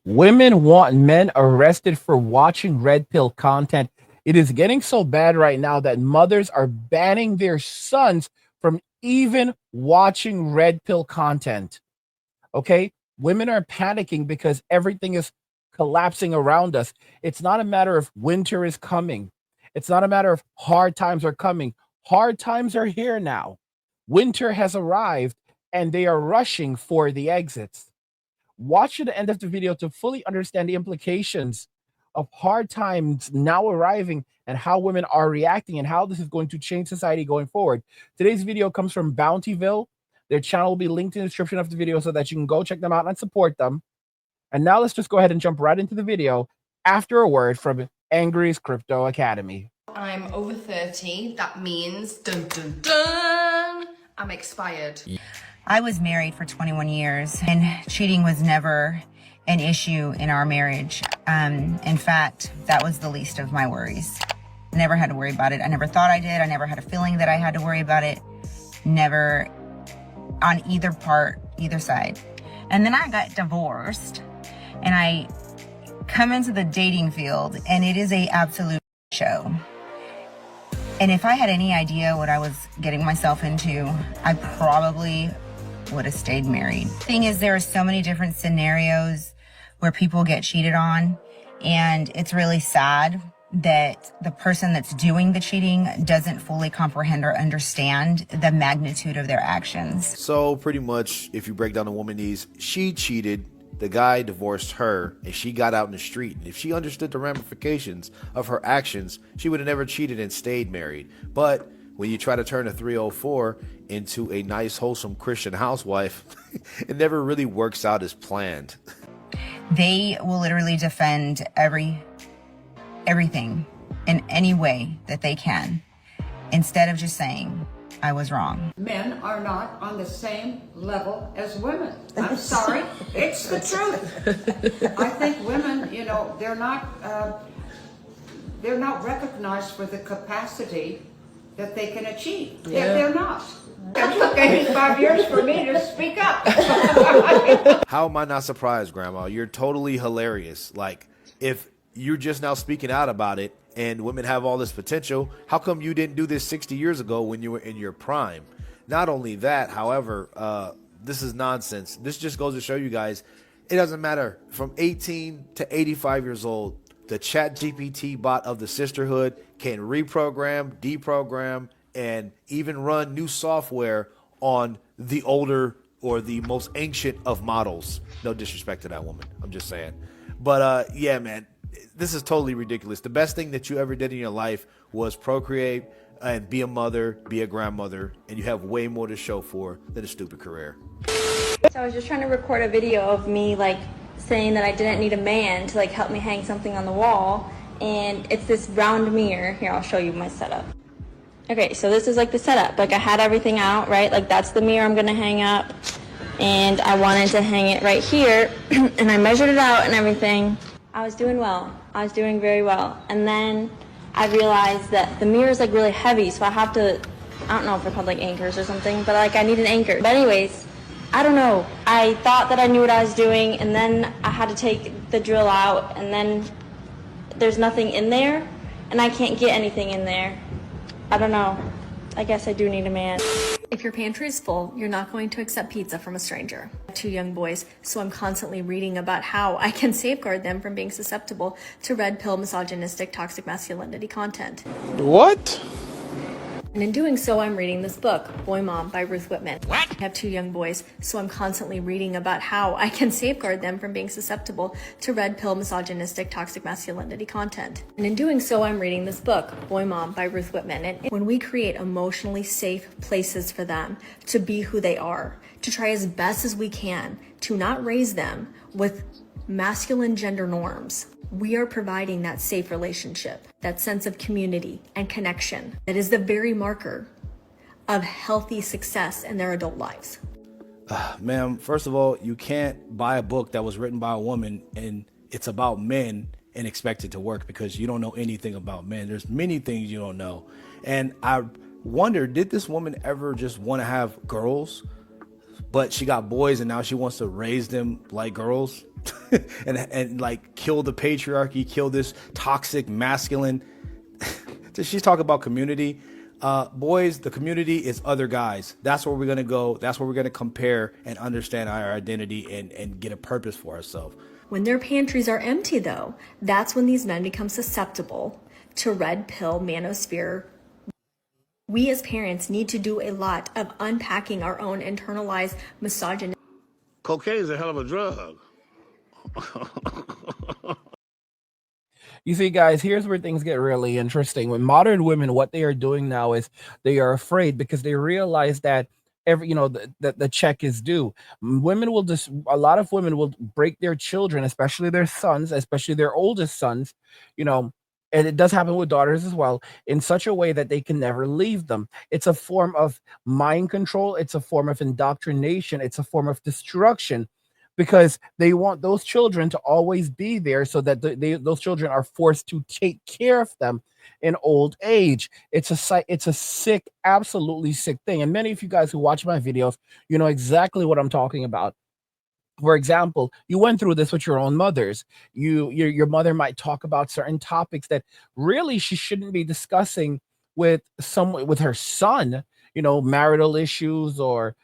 Women want men arrested for watching red pill content. It is getting so bad right now that mothers are banning their sons from even watching red pill content. Okay? Women are panicking because everything is collapsing around us. It's not a matter of winter is coming. It's not a matter of hard times are coming. Hard times are here now. Winter has arrived and they are rushing for the exits. Watch to the end of the video to fully understand the implications of hard times now arriving and how women are reacting and how this is going to change society going forward. Today's video comes from Bountyville. Their channel will be linked in the description of the video so that you can go check them out and support them. And now let's just go ahead and jump right into the video after a word from Angry's Crypto Academy. I'm over 30. That means, dun dun dun, I'm expired. I was married for 21 years and cheating was never an issue in our marriage. In fact, that was the least of my worries. I never had to worry about it. I never thought I did. I never had a feeling that I had to worry about it. Never on either part, either side. And then I got divorced and I come into the dating field and it is a absolute show. And if I had any idea what I was getting myself into, I probably would have stayed married. Thing is, there are so many different scenarios where people get cheated on, and it's really sad that the person that's doing the cheating doesn't fully comprehend or understand the magnitude of their actions. So pretty much, if you break down the woman needs, she cheated, the guy divorced her, and she got out in the street. And if she understood the ramifications of her actions, she would have never cheated and stayed married. But when you try to turn a 304 into a nice, wholesome Christian housewife, it never really works out as planned. They will literally defend everything in any way that they can, instead of just saying, I was wrong. Men are not on the same level as women. I'm sorry, it's the truth. I think women, you know, they're not recognized for the capacity that they can achieve. Yeah. They're not. It took 85 years for me to speak up. How am I not surprised, Grandma? You're totally hilarious. Like, if you're just now speaking out about it and women have all this potential, how come you didn't do this 60 years ago when you were in your prime? Not only that, however, this is nonsense. This just goes to show you guys, it doesn't matter. From 18 to 85 years old, the ChatGPT bot of the sisterhood can reprogram, deprogram, and even run new software on the older or the most ancient of models. No disrespect to that woman. I'm just saying. But yeah, man, this is totally ridiculous. The best thing that you ever did in your life was procreate and be a mother, be a grandmother, and you have way more to show for than a stupid career. So I was just trying to record a video of me like saying that I didn't need a man to like help me hang something on the wall, and it's this round mirror. Here, I'll show you my setup. Okay, so this is like the setup. Like I had everything out, right? Like that's the mirror I'm gonna hang up, and I wanted to hang it right here, and I measured it out and everything. I was doing well. I was doing very well, and then I realized that the mirror is like really heavy, so I have to, I don't know if they're called like anchors or something, but like I need an anchor. But anyways, I don't know. I thought that I knew what I was doing, and then I had to take the drill out, and then there's nothing in there, and I can't get anything in there. I don't know. I guess I do need a man. If your pantry is full, you're not going to accept pizza from a stranger. I have 2 young boys, so I'm constantly reading about how I can safeguard them from being susceptible to red pill, misogynistic, toxic masculinity content. What? And in doing so, I'm reading this book, Boy Mom by Ruth Whitman. I have 2 young boys, so I'm constantly reading about how I can safeguard them from being susceptible to red pill, misogynistic, toxic masculinity content. And in doing so, I'm reading this book, Boy Mom by Ruth Whitman. And when we create emotionally safe places for them to be who they are, to try as best as we can to not raise them with masculine gender norms, we are providing that safe relationship, that sense of community and connection that is the very marker of healthy success in their adult lives. Ma'am, first of all, you can't buy a book that was written by a woman and it's about men and expect it to work because you don't know anything about men. There's many things you don't know. And I wonder, did this woman ever just want to have girls? but she got boys and now she wants to raise them like girls and like kill the patriarchy, kill this toxic masculine. She's talking about community. Boys, the community is other guys. That's where we're going to go. That's where we're going to compare and understand our identity and get a purpose for ourselves. When their pantries are empty, though, that's when these men become susceptible to red pill manosphere. We as parents need to do a lot of unpacking our own internalized misogyny. Cocaine is a hell of a drug. You see, guys, here's where things get really interesting. With modern women, what they are doing now is they are afraid because they realize that the check is due. Women will just a lot of women will break their children, especially their sons, especially their oldest sons, you know, and it does happen with daughters as well, in such a way that they can never leave them. It's a form of mind control, it's a form of indoctrination, it's a form of destruction because they want those children to always be there so that those children are forced to take care of them in old age. It's a sick, absolutely sick thing. And many of you guys who watch my videos, you know exactly what I'm talking about. For example, you went through this with your own mothers. Your mother might talk about certain topics that really she shouldn't be discussing with her son, marital issues or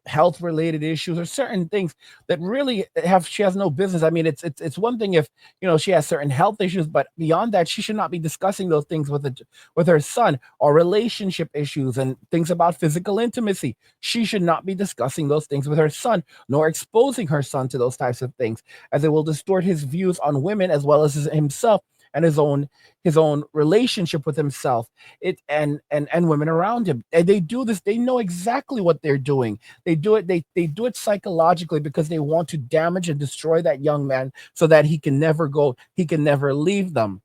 health related issues or certain things that really she has no business. I mean, it's one thing if she has certain health issues, but beyond that, she should not be discussing those things with her son, or relationship issues and things about physical intimacy. She should not be discussing those things with her son, nor exposing her son to those types of things, as it will distort his views on women as well as himself and his own relationship with himself, and women around him. And they do this, they know exactly what they're doing. They do it psychologically because they want to damage and destroy that young man so that he can never leave them.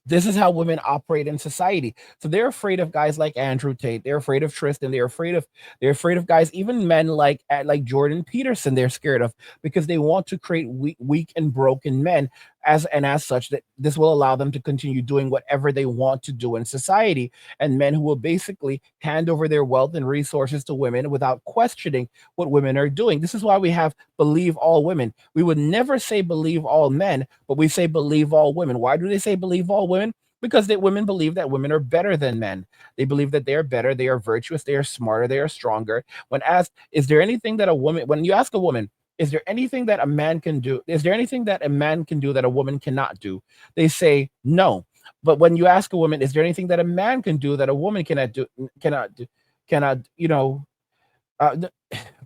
This is how women operate in society. So they're afraid of guys like Andrew Tate. They're afraid of Tristan. They're afraid of guys, even men like Jordan Peterson. They're scared of because they want to create weak and broken men as such that this will allow them to continue doing whatever they want to do in society, and men who will basically hand over their wealth and resources to women without questioning what women are doing. This is why we have believe all women. We would never say believe all men, but we say believe all women. Why do they say believe all women? Because women believe that women are better than men. They believe that they are better, they are virtuous, they are smarter, they are stronger. When asked, is there anything that when you ask a woman, is there anything that a man can do? Is there anything that a man can do that a woman cannot do? They say no. But when you ask a woman, is there anything that a man can do that a woman cannot,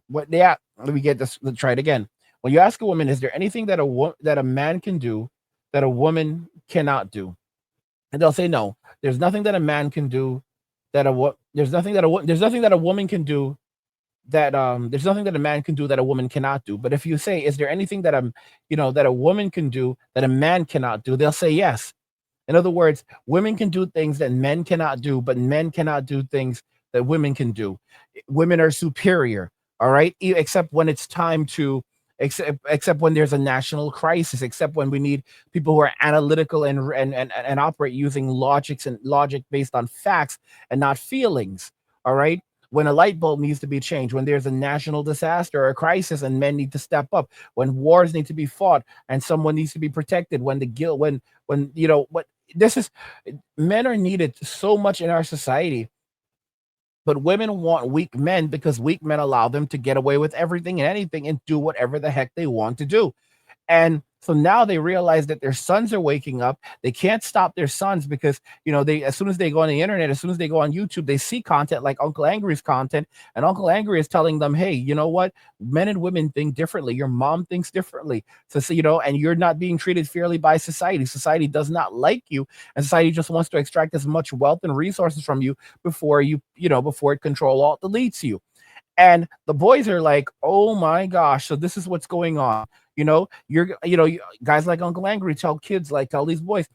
what they at? Let me get this. Let's try it again. When you ask a woman, is there anything that a man can do that a woman cannot do? And they'll say no. There's nothing that a man can do there's nothing that a woman can do there's nothing that a man can do that a woman cannot do. But if you say, is there anything that that a woman can do that a man cannot do? They'll say yes. In other words, women can do things that men cannot do, but men cannot do things that women can do. Women are superior, all right? Except when it's time to, except when there's a national crisis, except when we need people who are analytical and operate using logic based on facts and not feelings, all right? When a light bulb needs to be changed, when there's a national disaster or a crisis and men need to step up, when wars need to be fought and someone needs to be protected, when the guilt, when what this is, men are needed so much in our society, but women want weak men because weak men allow them to get away with everything and anything and do whatever the heck they want to do. And so now they realize that their sons are waking up. They can't stop their sons because, they, as soon as they go on the internet, as soon as they go on YouTube, they see content like Uncle Angry's content. And Uncle Angry is telling them, hey, you know what? Men and women think differently. Your mom thinks differently. So, and you're not being treated fairly by society. Society does not like you. And society just wants to extract as much wealth and resources from you before it control alt deletes you. And the boys are like, oh my gosh, so this is what's going on. Guys like Uncle Angry tell these boys,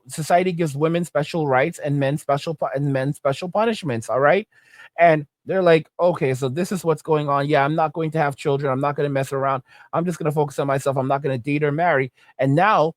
society gives women special rights and men special punishments. All right. And they're like, okay, so this is what's going on. Yeah, I'm not going to have children. I'm not going to mess around. I'm just going to focus on myself. I'm not going to date or marry. And now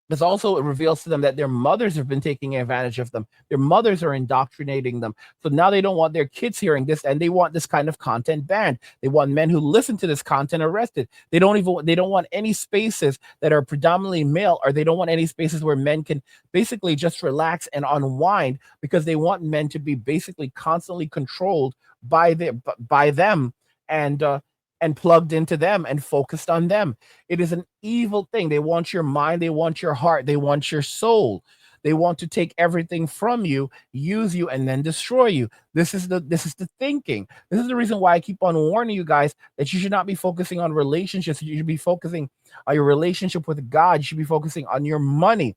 Because also it reveals to them that their mothers have been taking advantage of them. Their mothers are indoctrinating them. So now they don't want their kids hearing this, and they want this kind of content banned. They want men who listen to this content arrested. They don't want any spaces that are predominantly male, or they don't want any spaces where men can basically just relax and unwind, because they want men to be basically constantly controlled by them, and and plugged into them and focused on them. It is an evil thing. They want your mind, they want your heart, they want your soul. They want to take everything from you, use you, and then destroy you. This is the thinking. This is the reason why I keep on warning you guys that you should not be focusing on relationships. You should be focusing on your relationship with God. You should be focusing on your money.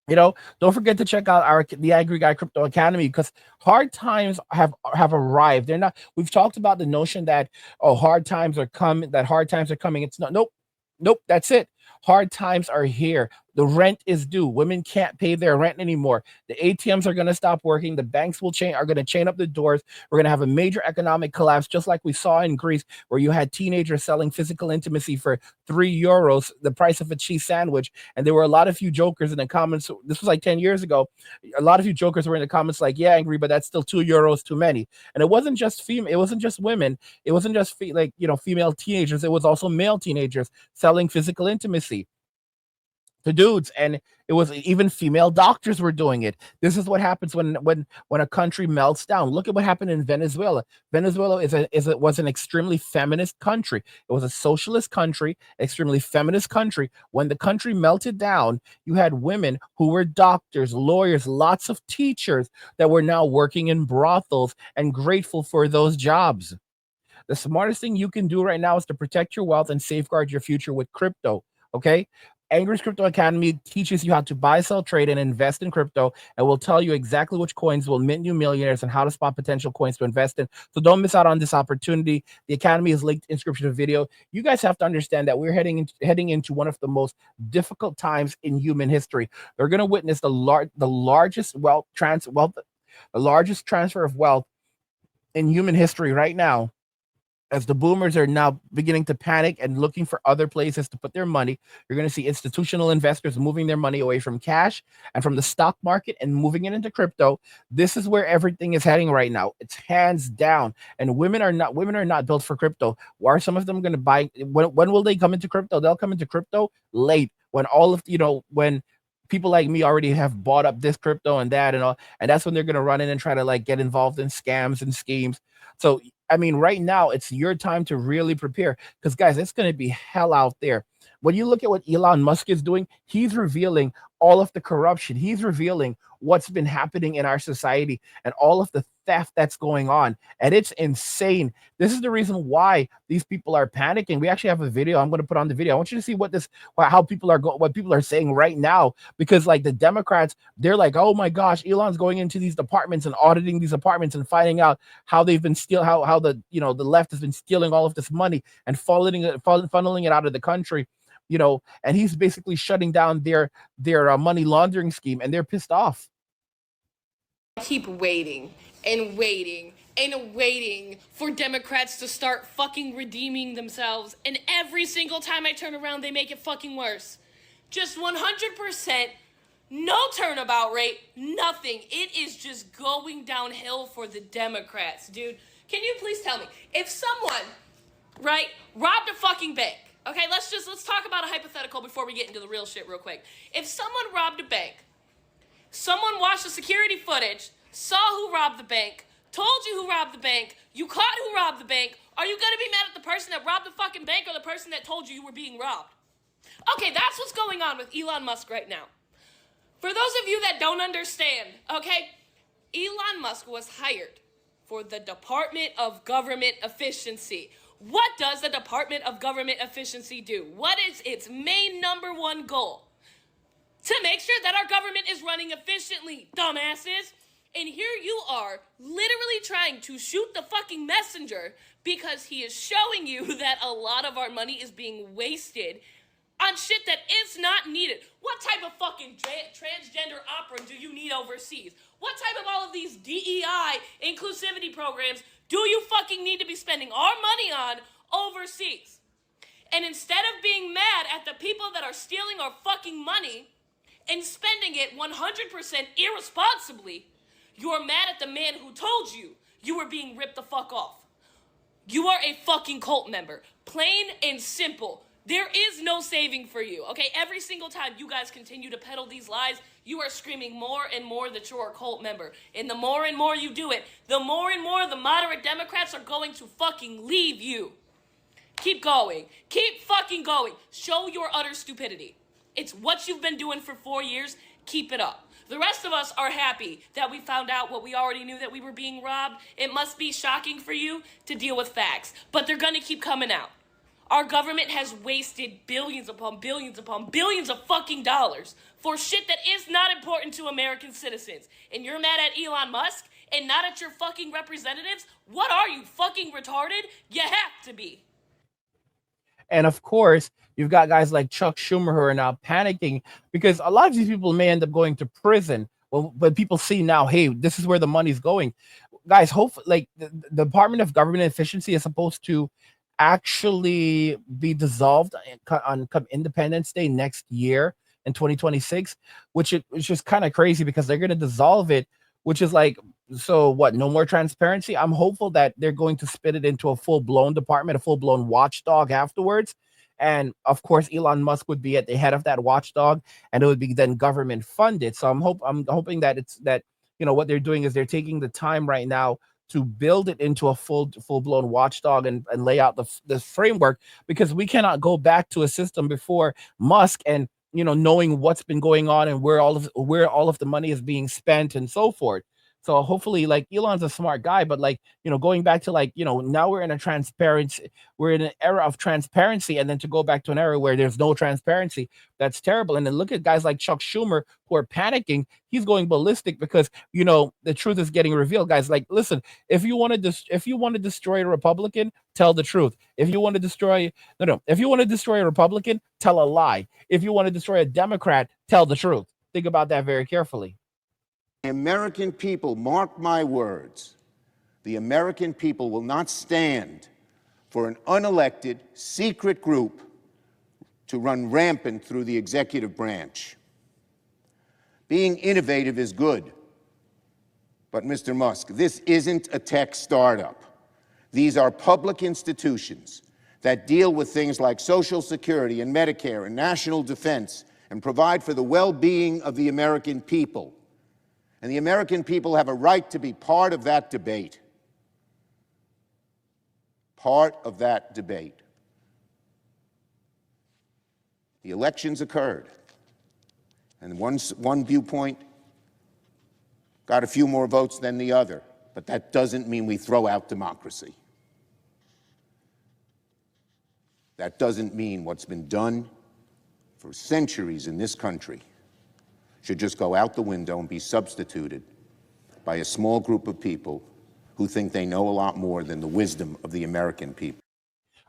Don't forget to check out the Angry Guy Crypto Academy, because hard times have arrived. They're not. We've talked about the notion that, oh, hard times are coming. That hard times are coming. It's not. Nope, nope. That's it. Hard times are here. The rent is due. Women can't pay their rent anymore. The ATMs are going to stop working. The banks are going to chain up the doors. We're going to have a major economic collapse, just like we saw in Greece, where you had teenagers selling physical intimacy for €3, the price of a cheese sandwich. And there were a lot of you jokers in the comments. This was like 10 years ago. A lot of you jokers were in the comments like, yeah, angry, but that's still €2 too many. And it wasn't just female. It wasn't just women. It wasn't just female teenagers. It was also male teenagers selling physical intimacy to dudes, and it was even female doctors were doing it. This is what happens when a country melts down. Look at what happened in Venezuela. Venezuela was an extremely feminist country. It was a socialist country, extremely feminist country. When the country melted down, you had women who were doctors, lawyers, lots of teachers that were now working in brothels and grateful for those jobs. The smartest thing you can do right now is to protect your wealth and safeguard your future with crypto. Okay. Angry's Crypto Academy teaches you how to buy, sell, trade, and invest in crypto, and will tell you exactly which coins will mint you millionaires and how to spot potential coins to invest in. So don't miss out on this opportunity. The Academy is linked in description of the video. You guys have to understand that we're heading into one of the most difficult times in human history. We're going to witness the largest the largest transfer of wealth in human history right now, as the boomers are now beginning to panic and looking for other places to put their money. You're going to see institutional investors moving their money away from cash and from the stock market and moving it into crypto. This is where everything is heading right now. It's hands down. And women are not built for crypto. Are some of them going to buy? When will they come into crypto? They'll come into crypto late, when when people like me already have bought up this crypto and that and all, and that's when they're going to run in and try to get involved in scams and schemes. So I mean, right now it's your time to really prepare, because guys, it's going to be hell out there. When you look at what Elon Musk is doing, he's revealing all of the corruption. He's revealing what's been happening in our society and all of the theft that's going on. And it's insane. This is the reason why these people are panicking. We actually have a video. I'm going to put on the video. I want you to see what people are saying right now, because the Democrats, they're like, oh my gosh, Elon's going into these departments and auditing these apartments and finding out how they've been how the left has been stealing all of this money and funneling it out of the country. And he's basically shutting down their money laundering scheme, and they're pissed off. Keep waiting and waiting and waiting for Democrats to start fucking redeeming themselves, and every single time I turn around, they make it fucking worse. Just 100%, no turnabout rate, nothing. It is just going downhill for the Democrats, dude. Can you please tell me, if someone, right, robbed a fucking bank, okay, let's talk about a hypothetical before we get into the real shit real quick. If someone robbed a bank, someone watched the security footage, saw who robbed the bank, told you who robbed the bank, you caught who robbed the bank, are you gonna be mad at the person that robbed the fucking bank or the person that told you were being robbed? Okay, that's what's going on with Elon Musk right now. For those of you that don't understand, okay, Elon Musk was hired for the Department of Government Efficiency. What does the Department of Government Efficiency do? What is its main number one goal? To make sure that our government is running efficiently, dumbasses. And here you are, literally trying to shoot the fucking messenger because he is showing you that a lot of our money is being wasted on shit that is not needed. What type of fucking transgender opera do you need overseas? What type of all of these DEI inclusivity programs do you fucking need to be spending our money on overseas? And instead of being mad at the people that are stealing our fucking money and spending it 100% irresponsibly, you're mad at the man who told you you were being ripped the fuck off. You are a fucking cult member. Plain and simple. There is no saving for you, okay? Every single time you guys continue to peddle these lies, you are screaming more and more that you're a cult member. And the more and more you do it, the more and more the moderate Democrats are going to fucking leave you. Keep going. Keep fucking going. Show your utter stupidity. It's what you've been doing for 4 years. Keep it up. The rest of us are happy that we found out what we already knew, that we were being robbed. It must be shocking for you to deal with facts, but they're gonna keep coming out. Our government has wasted billions upon billions upon billions of fucking dollars for shit that is not important to American citizens. And you're mad at Elon Musk and not at your fucking representatives? What are you, fucking retarded? You have to be. And of course, you've got guys like Chuck Schumer who are now panicking because a lot of these people may end up going to prison. Well, when people see now, hey, this is where the money's going. Guys, hopefully, like the Department of Government Efficiency is supposed to actually be dissolved on Independence Day next year in 2026, which is just kind of crazy because they're going to dissolve it, which is like, so what, no more transparency? I'm hopeful that they're going to spit it into a full-blown department, a full-blown watchdog afterwards. And of course, Elon Musk would be at the head of that watchdog, and it would be then government funded. So I'm hoping that it's that, you know, what they're doing is they're taking the time right now to build it into a full-blown watchdog and lay out the framework, because we cannot go back to a system before Musk and, you know, knowing what's been going on and where all of the money is being spent and so forth. So hopefully, like, Elon's a smart guy, but like, you know, going back to, like, you know, now we're in an era of transparency, and then to go back to an era where there's no transparency, that's terrible. And then look at guys like Chuck Schumer who are panicking. He's going ballistic because, you know, the truth is getting revealed. Guys, like, listen, if you want to destroy a Republican, tell the truth. If you want to destroy a Republican, tell a lie. If you want to destroy a Democrat, tell the truth. Think about that very carefully. The American people, mark my words, the American people will not stand for an unelected, secret group to run rampant through the executive branch. Being innovative is good, but Mr. Musk, this isn't a tech startup. These are public institutions that deal with things like Social Security and Medicare and national defense and provide for the well-being of the American people. And the American people have a right to be part of that debate. Part of that debate. The elections occurred, and one viewpoint got a few more votes than the other, but that doesn't mean we throw out democracy. That doesn't mean what's been done for centuries in this country should just go out the window and be substituted by a small group of people who think they know a lot more than the wisdom of the American people.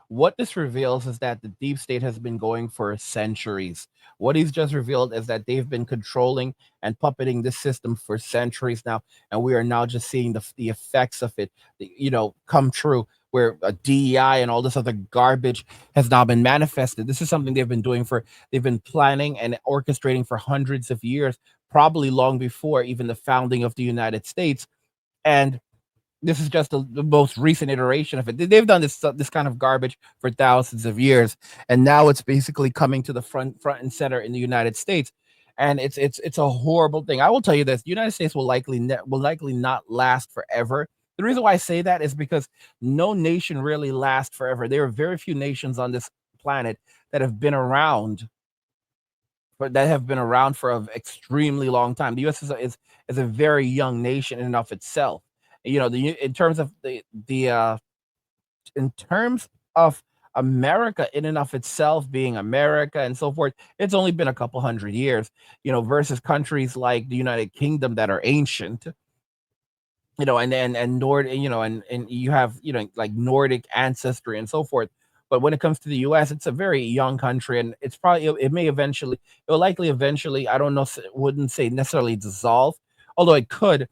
What this reveals is that the deep state has been going for centuries. What he's just revealed is that they've been controlling and puppeting this system for centuries now, and we are now just seeing the effects of it, you know, come true, where a DEI and all this other garbage has now been manifested. This is something they've been planning and orchestrating for hundreds of years, probably long before even the founding of the United States. And this is just the most recent iteration of it. They've done this kind of garbage for thousands of years, and now it's basically coming to the front and center in the United States. And it's a horrible thing. I will tell you this: the United States will likely not last forever. The reason why I say that is because no nation really lasts forever. There are very few nations on this planet that have been around, but that have been around for an extremely long time. The U.S. is a very young nation in and of itself. You know, in terms of America in and of itself being America and so forth, it's only been a couple hundred years, you know, versus countries like the United Kingdom that are ancient, you know, and Nord, you know, and you have, you know, like Nordic ancestry and so forth. But when it comes to the U.S., it's a very young country, and it will likely eventually, I don't know, wouldn't say necessarily dissolve, although it could.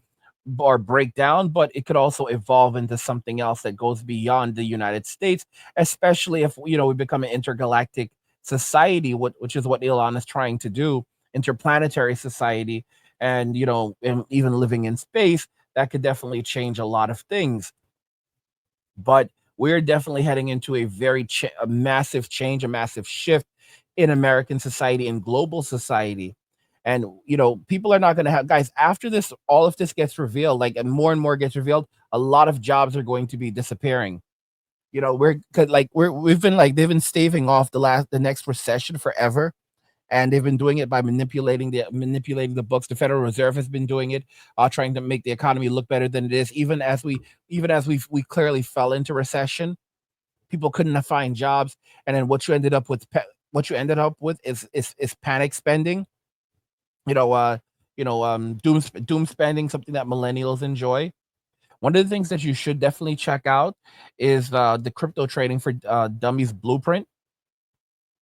or break down, but it could also evolve into something else that goes beyond the United States, especially if we become an intergalactic society, which is what Elon is trying to do, interplanetary society, and and even living in space. That could definitely change a lot of things. But we're definitely heading into a massive change, a massive shift in American society and global society. And people are not going to have, guys, after this, all of this gets revealed, like, and more gets revealed, a lot of jobs are going to be disappearing. We've been like, they've been staving off the next recession forever, and they've been doing it by manipulating the books. The Federal Reserve has been doing it, trying to make the economy look better than it is. Even as we clearly fell into recession, people couldn't find jobs, and then what you ended up with is panic spending. Doom spending, something that millennials enjoy. One of the things that you should definitely check out is the crypto trading for dummies blueprint,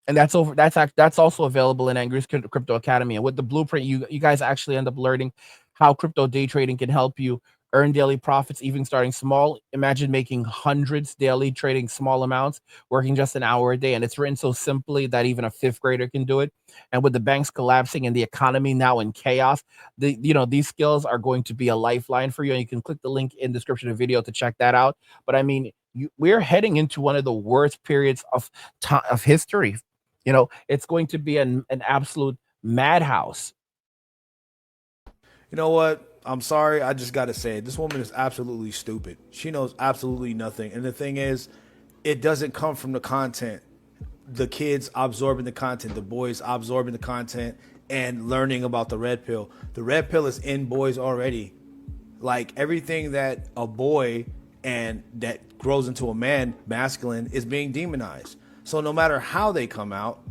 and that's also available in Angry's Crypto Academy. And with the blueprint, you guys actually end up learning how crypto day trading can help you earn daily profits, even starting small. Imagine making hundreds daily, trading small amounts, working just an hour a day. And it's written so simply that even a fifth grader can do it. And with the banks collapsing and the economy now in chaos, these skills are going to be a lifeline for you. And you can click the link in the description of the video to check that out. But I mean, we're heading into one of the worst periods of history. It's going to be an absolute madhouse. You know what? I'm sorry. I just got to say it. This woman is absolutely stupid. She knows absolutely nothing. And the thing is, it doesn't come from the content. The kids absorbing the content, the boys absorbing the content and learning about the red pill. The red pill is in boys already. Like everything that a boy and that grows into a man, masculine, is being demonized. So no matter how they come out,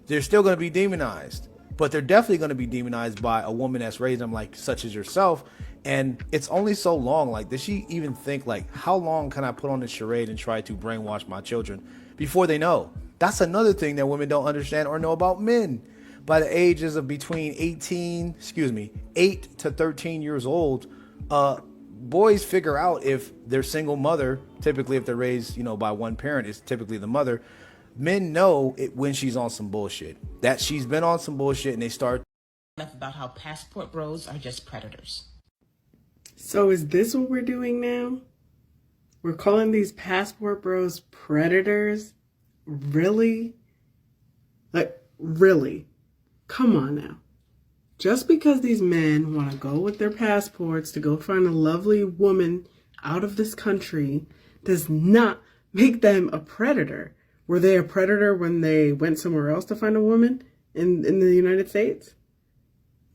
they're still going to be demonized. But they're definitely going to be demonized by a woman that's raised them, like such as yourself. And it's only so long. Like, does she even think, like, how long can I put on this charade and try to brainwash my children before they know? That's another thing that women don't understand or know about men. By the ages of between 8 to 13 years old, boys figure out if their single mother, typically if they're raised, by one parent, it's typically the mother. Men know it when she's on some bullshit, that she's been on some bullshit, and they start about how passport bros are just predators. So is this what we're doing now? We're calling these passport bros predators? Really? Like, really? Come on now. Just because these men want to go with their passports to go find a lovely woman out of this country does not make them a predator. Were they a predator when they went somewhere else to find a woman in the United States?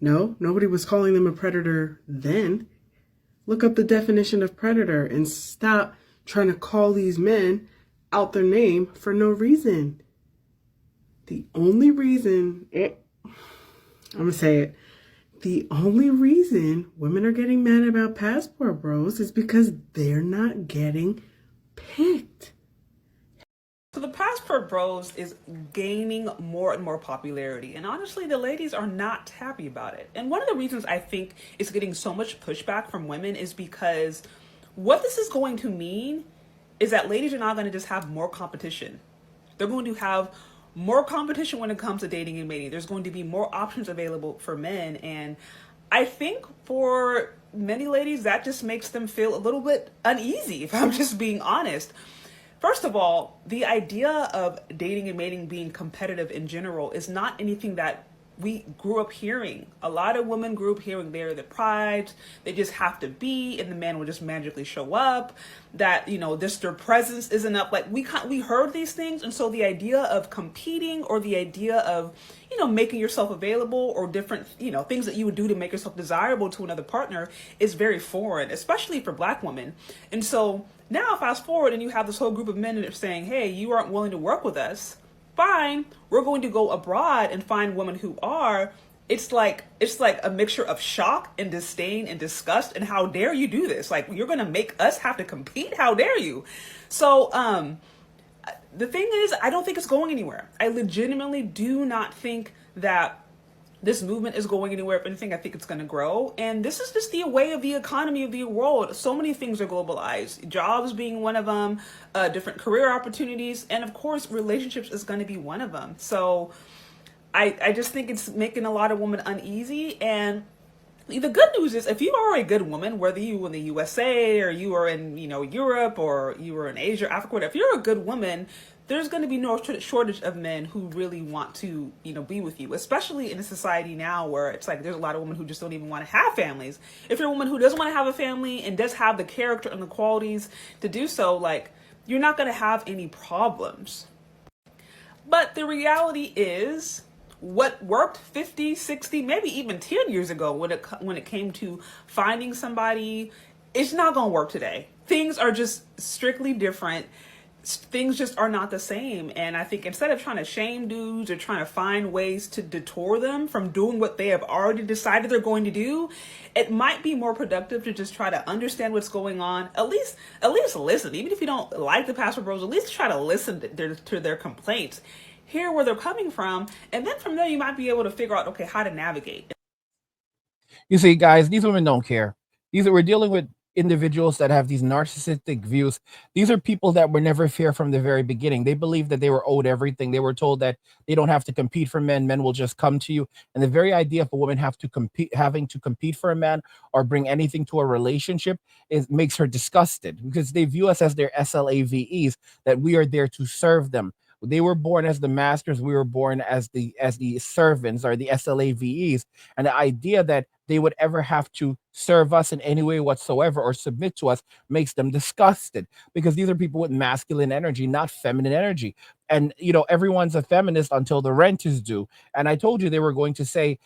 No, nobody was calling them a predator then. Look up the definition of predator and stop trying to call these men out their name for no reason. The only reason, I'm going to say it, the only reason women are getting mad about passport bros is because they're not getting picked. So the passport bros is gaining more and more popularity, and honestly the ladies are not happy about it. And one of the reasons I think it's getting so much pushback from women is because what this is going to mean is that ladies are not going to just have more competition. They're going to have more competition when it comes to dating and mating. There's going to be more options available for men, and I think for many ladies that just makes them feel a little bit uneasy, if I'm just being honest. First of all, the idea of dating and mating being competitive in general is not anything that we grew up hearing. A lot of women grew up hearing they're the prize, they just have to be, and the man will just magically show up, that, just their presence isn't up. Like, we heard these things, and so the idea of competing or the idea of, making yourself available or different, things that you would do to make yourself desirable to another partner is very foreign, especially for Black women. And so now fast forward and you have this whole group of men that are saying, hey, you aren't willing to work with us. Fine, we're going to go abroad and find women who are. It's like a mixture of shock and disdain and disgust. And how dare you do this? Like, you're going to make us have to compete? How dare you? So the thing is, I don't think it's going anywhere. I legitimately do not think that this movement is going anywhere. If anything, I think it's going to grow. And this is just the way of the economy of the world. So many things are globalized. Jobs being one of them, different career opportunities, and of course, relationships is going to be one of them. So I just think it's making a lot of women uneasy. And the good news is, if you are a good woman, whether you in the USA or you are in, Europe, or you are in Asia, Africa, whatever, if you're a good woman, there's going to be no shortage of men who really want to, be with you, especially in a society now where it's like there's a lot of women who just don't even want to have families. If you're a woman who doesn't want to have a family and does have the character and the qualities to do so, like, you're not going to have any problems. But the reality is, what worked 50, 60, maybe even 10 years ago when it came to finding somebody, it's not going to work today. Things are just strictly different. Things just are not the same. And I think instead of trying to shame dudes or trying to find ways to detour them from doing what they have already decided they're going to do, it might be more productive to just try to understand what's going on. At least listen. Even if you don't like the Passport Bros, at least try to listen to their complaints, hear where they're coming from, and then from there you might be able to figure out, okay, how to navigate. You see, guys, these women don't care. We're dealing with individuals that have these narcissistic views. These are people that were never fair from the very beginning. They believe that they were owed everything. They were told that they don't have to compete for men. Men will just come to you. And the very idea of a woman having to compete for a man or bring anything to a relationship makes her disgusted, because they view us as their SLAVEs, that we are there to serve them. They were born as the masters. We were born as the servants, or the SLAVEs. And the idea that they would ever have to serve us in any way whatsoever or submit to us makes them disgusted, because these are people with masculine energy, not feminine energy. And everyone's a feminist until the rent is due. And I told you they were going to say,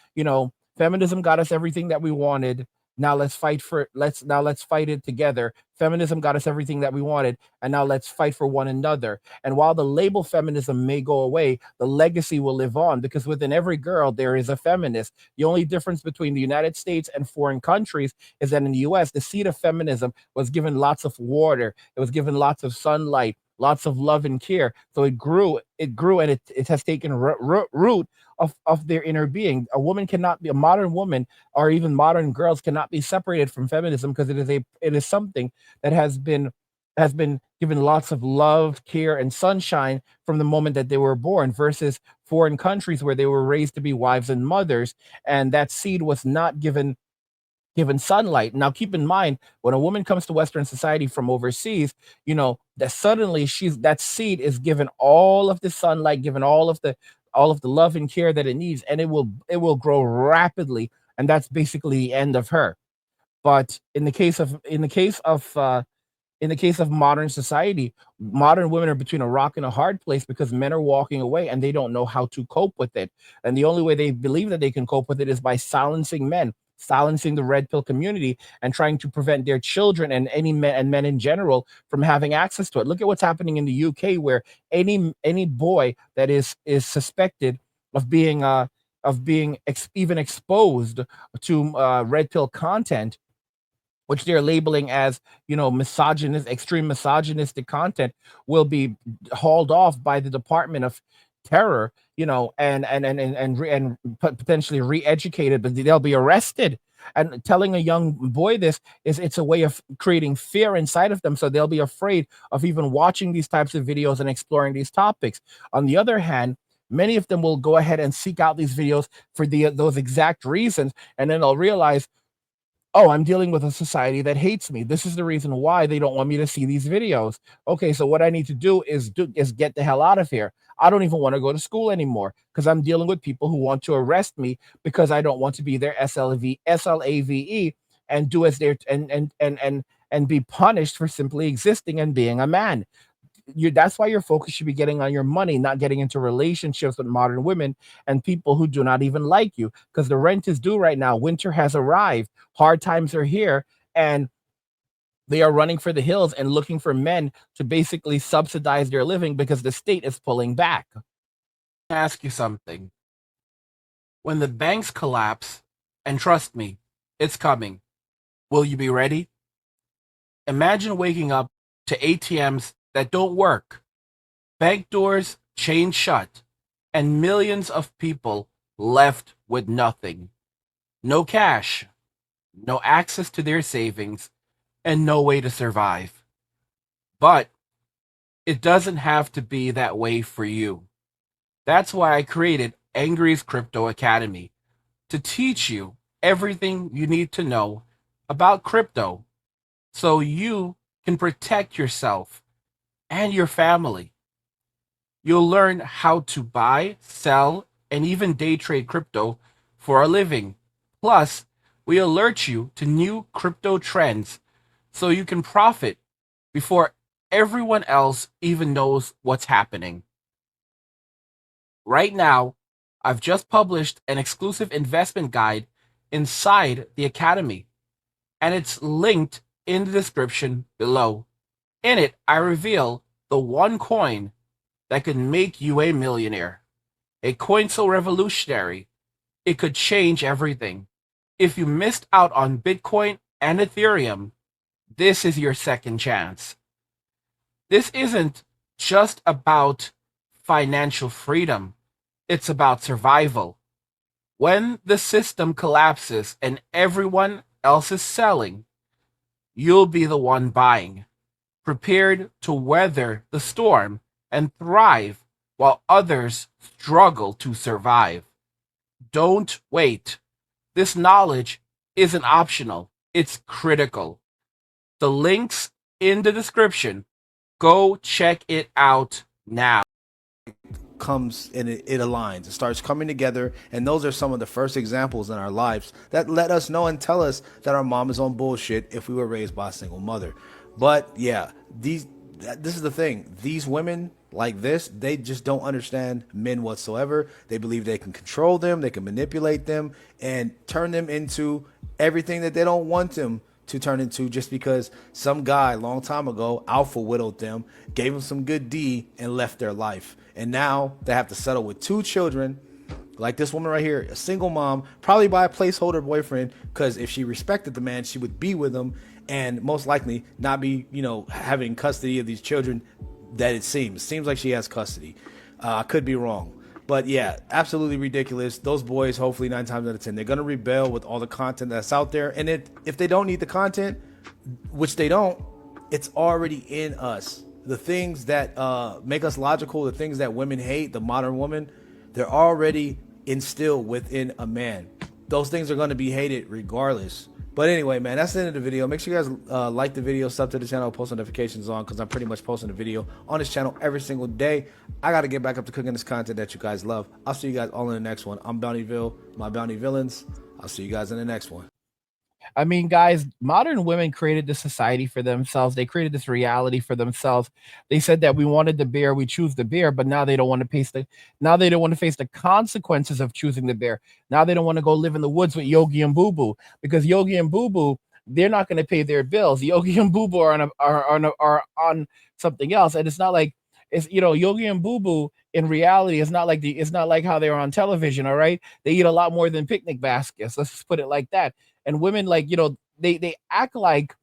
feminism got us everything that we wanted. Now let's fight it together. Feminism got us everything that we wanted, and now let's fight for one another. And while the label feminism may go away, the legacy will live on, because within every girl there is a feminist. The only difference between the United States and foreign countries is that in the US, the seed of feminism was given lots of water, it was given lots of sunlight, lots of love and care. So it grew, and it has taken root of their inner being. A modern woman, or even modern girls, cannot be separated from feminism, because it is something that has been given lots of love, care, and sunshine from the moment that they were born, versus foreign countries where they were raised to be wives and mothers, and that seed was not given sunlight. Now, keep in mind, when a woman comes to Western society from overseas, that suddenly that seed is given all of the sunlight, given all of the love and care that it needs, and it will grow rapidly, and that's basically the end of her. But in the case of modern society, modern women are between a rock and a hard place, because men are walking away and they don't know how to cope with it. And the only way they believe that they can cope with it is by silencing men, silencing the red pill community, and trying to prevent their children and men in general from having access to it. Look at what's happening in the UK, where any boy that is suspected of being even exposed to red pill content, which they're labeling as, extreme misogynistic content, will be hauled off by the Department of Terror, and potentially re-educated, but they'll be arrested. And telling a young boy this it's a way of creating fear inside of them, so they'll be afraid of even watching these types of videos and exploring these topics. On the other hand, many of them will go ahead and seek out these videos for those exact reasons, and then they'll realize, oh, I'm dealing with a society that hates me. This is the reason why they don't want me to see these videos. Okay, so what I need to do is get the hell out of here. I don't even want to go to school anymore, because I'm dealing with people who want to arrest me because I don't want to be their SLAVE, and do as their and be punished for simply existing and being a man. That's why your focus should be getting on your money, not getting into relationships with modern women and people who do not even like you, because the rent is due right now. Winter has arrived. Hard times are here, and they are running for the hills and looking for men to basically subsidize their living, because the state is pulling back. Ask you something. When the banks collapse, and trust me, it's coming, will you be ready? Imagine waking up to ATMs that don't work, bank doors chained shut, and millions of people left with nothing. No cash, no access to their savings, and no way to survive. But it doesn't have to be that way for you. That's why I created Angry's Crypto Academy to teach you everything you need to know about crypto so you can protect yourself and your family. You'll learn how to buy, sell, and even day trade crypto for a living. Plus, we alert you to new crypto trends so you can profit before everyone else even knows what's happening. Right now, I've just published an exclusive investment guide inside the Academy, and it's linked in the description below. In it, I reveal the one coin that could make you a millionaire. A coin so revolutionary, it could change everything. If you missed out on Bitcoin and Ethereum, this is your second chance. This isn't just about financial freedom, it's about survival. When the system collapses and everyone else is selling, you'll be the one buying, prepared to weather the storm and thrive while others struggle to survive. Don't wait. This knowledge isn't optional, it's critical. The link's in the description. Go check it out now. Comes and it aligns, it starts coming together, and those are some of the first examples in our lives that let us know and tell us that our mom is on bullshit if we were raised by a single mother. But yeah, this is the thing, these women like this, they just don't understand men whatsoever. They believe they can control them, they can manipulate them and turn them into everything that they don't want them to turn into, just because some guy a long time ago alpha widowed them, gave them some good D, and left their life. And now they have to settle with 2 children, like this woman right here, a single mom, probably by a placeholder boyfriend, because if she respected the man, she would be with him and most likely not be, having custody of these children that it seems like she has custody. I could be wrong. But yeah, absolutely ridiculous. Those boys, hopefully 9 times out of 10, they're going to rebel with all the content that's out there. And if they don't need the content, which they don't, it's already in us. The things that make us logical, the things that women hate, the modern woman, they're already instilled within a man. Those things are going to be hated regardless. But anyway, man, that's the end of the video. Make sure you guys like the video, sub to the channel, post notifications on, because I'm pretty much posting a video on this channel every single day. I got to get back up to cooking this content that you guys love. I'll see you guys all in the next one. I'm Bountyville, my Bounty Villains. I'll see you guys in the next one. I mean, guys, modern women created this society for themselves. They created this reality for themselves. They said that we wanted the bear, we choose the bear, but now they don't want to face the consequences of choosing the bear. Now they don't want to go live in the woods with Yogi and Boo Boo, because Yogi and Boo Boo, they're not going to pay their bills. Yogi and Boo Boo are on something else, and it's not like Yogi and Boo Boo in reality is not like how they're on television. All right, they eat a lot more than picnic baskets. Let's just put it like that. And women, they act like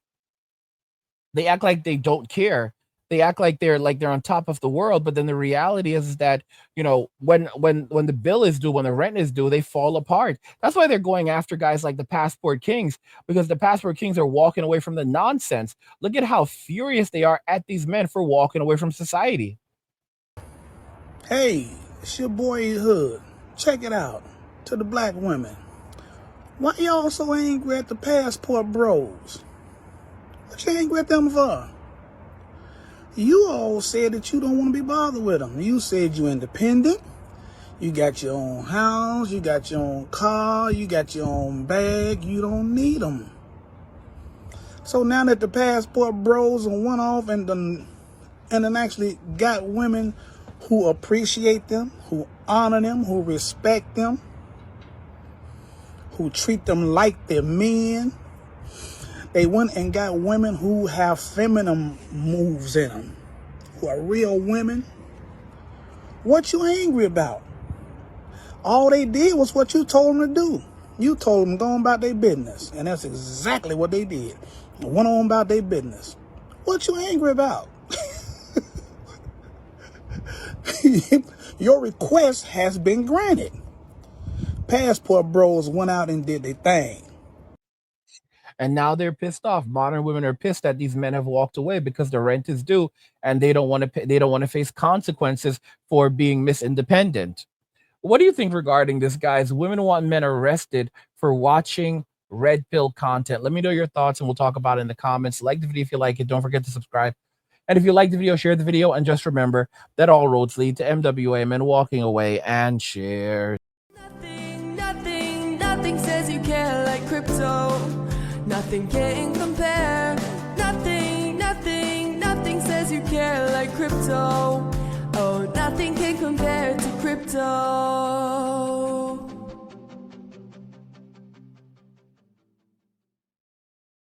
they don't care. They act like they're on top of the world, but then the reality is that when the bill is due, when the rent is due, they fall apart. That's why they're going after guys like the Passport Kings, because the Passport Kings are walking away from the nonsense. Look at how furious they are at these men for walking away from society. Hey, it's your boy Hood. Check it out. To the black women, why y'all so angry at the Passport Bros? What you angry at them for? You all said that you don't want to be bothered with them. You said you independent. You got your own house. You got your own car. You got your own bag. You don't need them. So now that the Passport Bros are one off and then actually got women who appreciate them, who honor them, who respect them, who treat them like they're men. They went and got women who have feminine moves in them, who are real women. What you angry about? All they did was what you told them to do. You told them to go on about their business, and that's exactly what they did. Went on about their business. What you angry about? Your request has been granted. passport bros went out and did their thing. And now they're pissed off. Modern women are pissed that these men have walked away because the rent is due and they don't want to pay, they don't want to face consequences for being Miss Independent. What do you think regarding this, guys? Women want men arrested for watching red pill content. Let me know your thoughts and we'll talk about it in the comments. Like the video if you like it. Don't forget to subscribe. And if you like the video, share the video. And just remember that all roads lead to MWA, men walking away, and share. Nothing says you care like crypto. Nothing can compare. Nothing says you care like crypto. Oh, nothing can compare to crypto.